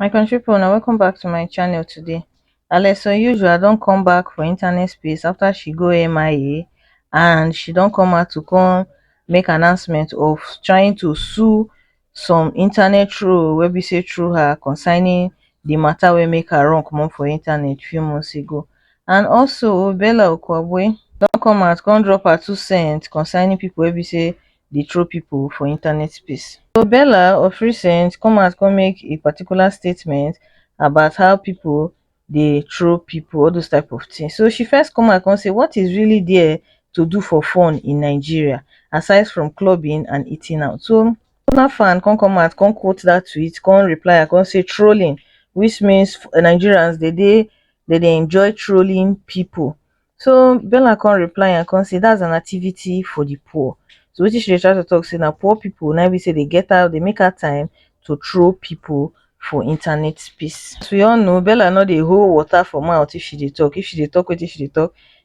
My country pipu una welcome back to my channel today. As usual don come back for internet space after she go MIA, and she don come out to come make announcement of trying to sue some internet troll wey be say through her concerning the matter wey make her run comot for internet few months ago. And also Bella Okwabwe don come out come drop her 2 cents concerning people wey be say dey troll people for internet space. So Bella of recent come out come make a particular statement about how people dey troll people, all those type of things. So she first come out come say what is really there to do for fun in Nigeria aside from clubbing and eating out. So una fan come out come quote that tweet, come reply come say trolling, which means Nigerians they dey enjoy trolling people. So Bella come reply and come say that's an activity for the poor. So wetin she dey try to talk say na poor people na be say they get out, they make out time to troll people for internet space. As we all know, Bella no dey hold water for mouth. If she dey talk, wetin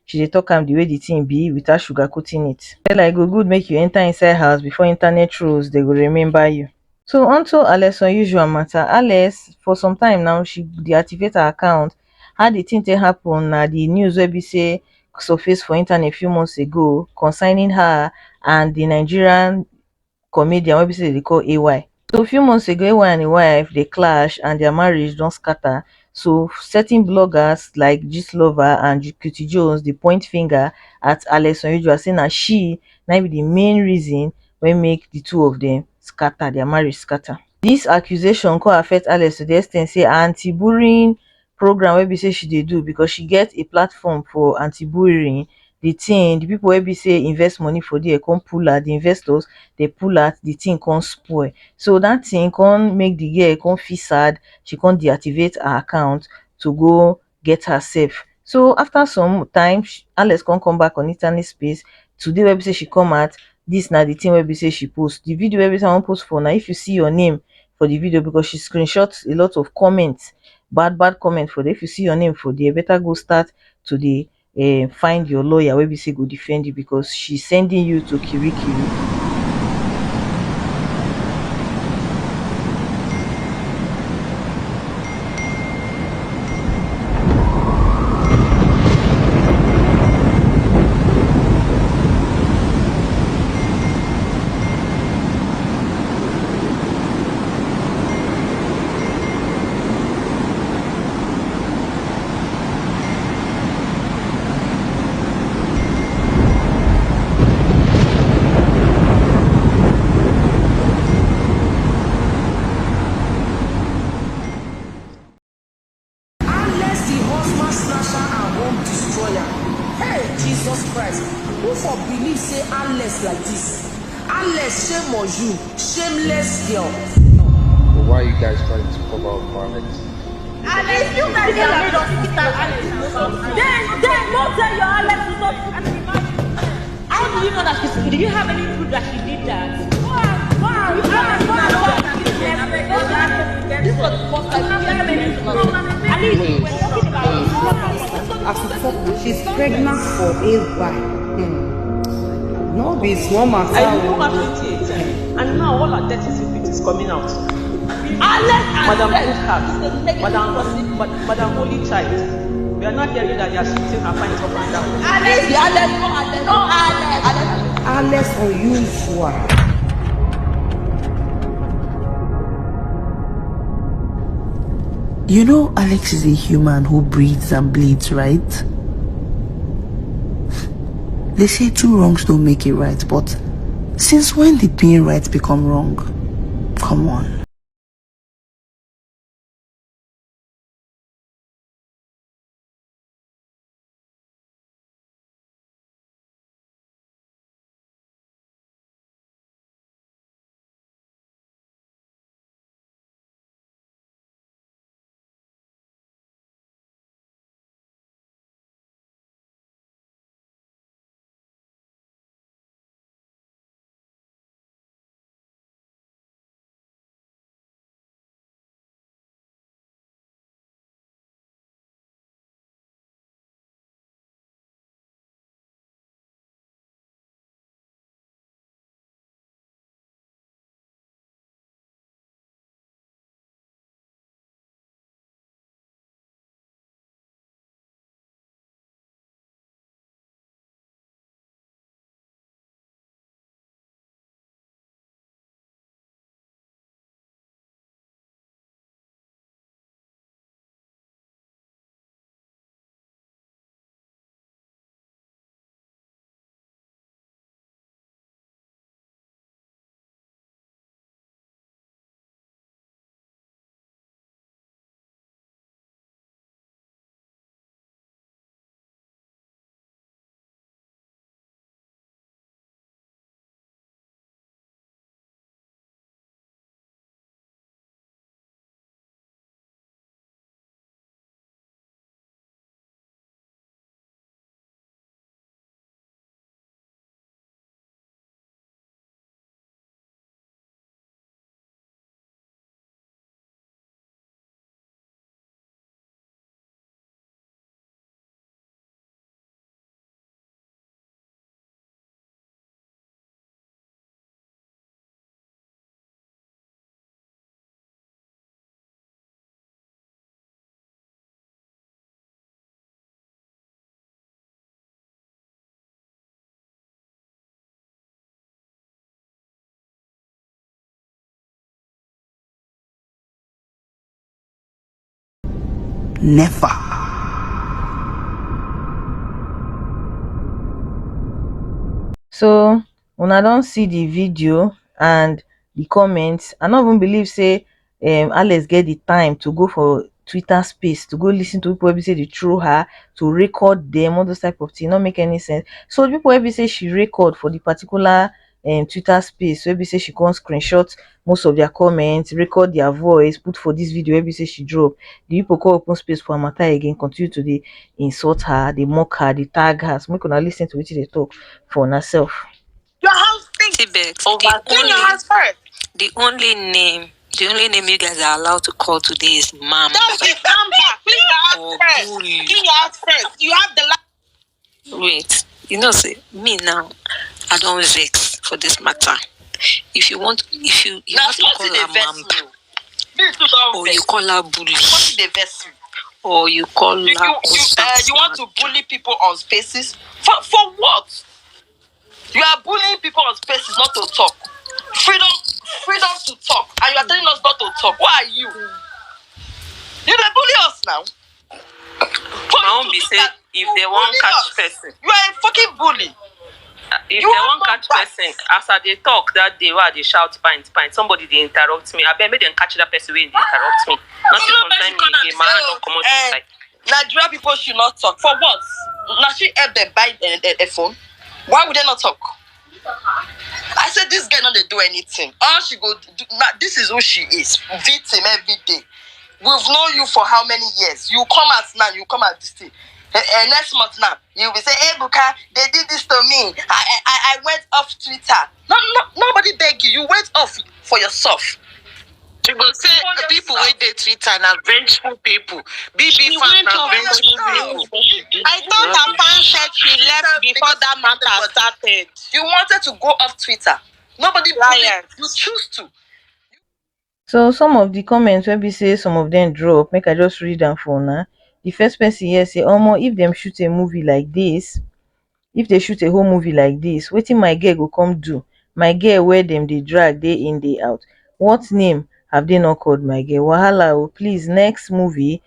she dey talk am the way the thing be without sugarcoating it. Bella, e go good make you enter inside house before internet trolls they go remember you. So onto Alex unusual matter. Alex for some time now she deactivate her account. How the thing take happen na the news wey be say surface for internet a few months ago concerning her and the Nigerian comedian wey be say they call AY. So a few months ago, AY and im wife they clash and their marriage don't scatter. So certain bloggers like Gist Lover and Cutie Jones they point finger at Alex Unusual, saying that she might be the main reason wey make the two of them scatter, their marriage scatter. This accusation could affect Alex to the extent say her anti-bullying program wey be say she dey do, because she get a platform for anti-bullying. The people wey be say invest money for there come pull out, the investors they pull out, the thing can't spoil. So that thing can't make the girl can't feel sad. She can't deactivate her account to go get herself. So after some time, Alex can't come back on internet space. Today wey be say she come out, this now the thing wey be say she post. The video wey be say I wan post for now, if you see your name for the video, because she screenshots a lot of comments, bad comment for there. If you see your name for there, better go start to the find your lawyer wey be say go defend you, because she's sending you to Kirikiri. Unless the husband snatcher and home destroyer. Hey, Jesus Christ. Who for believe say unless like this? Unless shame on you, shameless girl. But why are you guys trying to cover up for Alex? Alex, you guys are made of sister Alex. Then don't tell your Alex to stop. How do you know that she's? Did you have any proof that she did that? Wow, you have this was the first time. You have any proof? At least we're talking about. As a couple, she's pregnant for AY. No, be small matter. I know her 2018, and now all her dirty secret is coming out. Alex Madam and Good Heart, Madam Holy Child. We are not hearing that they are shifting her finds up and down. Alex, no Alex. Alex unusual. You know Alex is a human who breathes and bleeds, right? They say two wrongs don't make it right, but since when did being right become wrong? Come on. Never. So una don see the video and the comments. I no even believe say Alex get the time to go for Twitter space to go listen to people wey be say dey throw her, to record them, all those type of things. No make any sense. So the people wey be say she record for the particular Twitter space, wey be say she come screenshot most of their comments, record their voice, put for this video wey be say she drop. The people come open space for her matter again, continue to dey insult her, dey mock her, dey tag her. So make una lis ten to wetin dey talk for una sef. Your house thinks clean your house first. The only name you guys are allowed to call today is Mamba. Don't be Mamba. Clean your house first. Bully. Clean your house first. You have the wait. You know, say me now. I don't vex for this matter. If you want, you have to call her Mamba, or you call her bully, or you call her. You want to bully people on spaces for what? You are bullying people on spaces not to talk. Freedom to talk, and you are telling us not to talk. Why are you? You dey bully us now. My own be say if they want catch person, you are a fucking bully. If you they want catch person, as I dey talk that day where they shout pint, somebody they interrupt me. I bet make them catch that person when they interrupt me. Not to concern me again. My hand don't come out inside. Nigeria people should not talk. For what? Now she help them buy a phone. Why would they not talk? I said this girl not they do anything. All she go do, now, this is who she is. Victim every day. We've known you for how many years? You come out now, you come out this thing. Next month now, you will say, hey Buka, they did this to me. I went off Twitter. Nobody begged you. You went off for yourself. You go say the people with the Twitter and vengeful people. BB fans and vengeful people. I thought her fan said she left before that matter started. You wanted to go off Twitter. Nobody lied. You choose to. So some of the comments wey be say some of them drop, make I just read them for una. The first person here say, omo, if them shoot a movie like this, if they shoot a whole movie like this, wetin my girl go come do? My girl where them dey drag day in day out. What name have they not called my girl? Wahala oh, please, next movie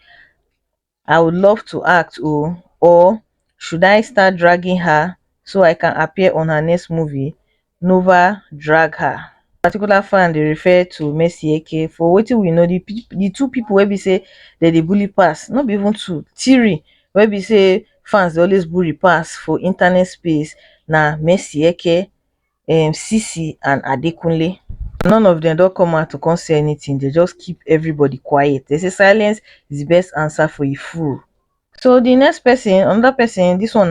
I would love to act, oh, or should I start dragging her so I can appear on her next movie? Nova drag her. Particular fan they refer to Mercy Eke. For wetin we know, the two people wey be say they dey bully pass, not be even two, three wey be say fans dey always bully pass for internet space, na Mercy Eke, Sisi and Adekunle. None of them don't come out to come say anything. They just keep everybody quiet. They say silence is the best answer for a fool. So the next person, another person, this one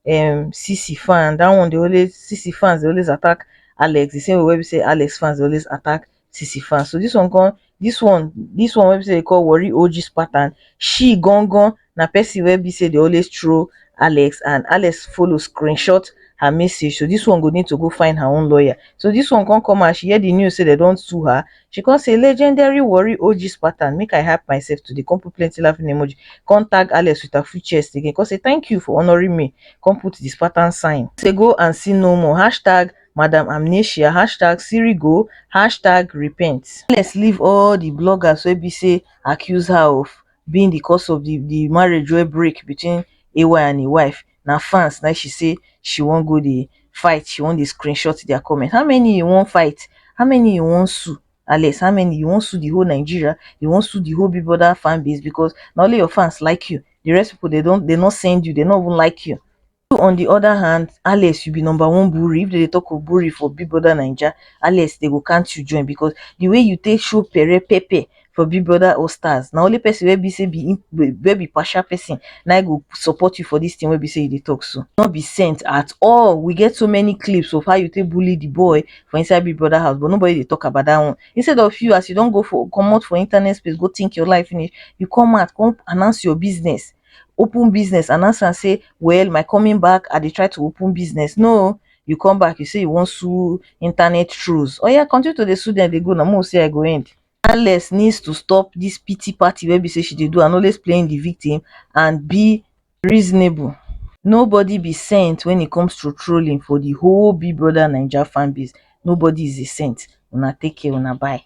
CC fan. That one CC fans they always attack Alex. The same way we say Alex fans they always attack CC fans. So this one wey be say they call worry OG's pattern. She gone na person wey be say they always throw Alex, and Alex follow screenshot her message. So this one go need to go find her own lawyer. So this one can't come out. She hear the news say they don't sue her. She can't say legendary worry OG's pattern. Make I help myself to the come put plenty laughing emoji. Contact Alex with her full chest again. Cause say thank you for honoring me. Come put this pattern sign. Say go and see no more. Hashtag Madam Amnesia. Hashtag Sirigo. Hashtag repent. Let's leave all the bloggers wey be say accuse her of being the cause of the marriage wey break between AY and a wife. Now fans, now she say she won't go the fight, she won't the screenshot their comment. How many you won't fight? How many you won't sue? Alex, how many you won't sue the whole Nigeria? You won't sue the whole Big Brother fan base because not only your fans like you, the rest people they not send you, they not even like you. On the other hand, Alex, you be number one bully. If they talk of bully for Big Brother Naija, Alex, they go can't you join because the way you take show pepe for Big Brother All Stars. Now only person where be say be partial person. Now I go support you for this thing where be say they talk so. Not be sent at all. We get so many clips of how you take bully the boy for inside Big Brother house, but nobody they talk about that one. Instead of you, as you don't go for come out for internet space, go think your life finish. You come out, come announce your business. Open business, announce and say, well, my coming back, I dey try to open business. No, you come back, you say you want sue internet trolls. Oh yeah, continue to the sue them, they go now. More say I go end. Alex needs to stop this pity party where we say she dey do and always playing the victim and be reasonable. Nobody be sent when it comes to trolling for the whole Big Brother Naija fan base. Nobody is a saint. Una take care, una bye.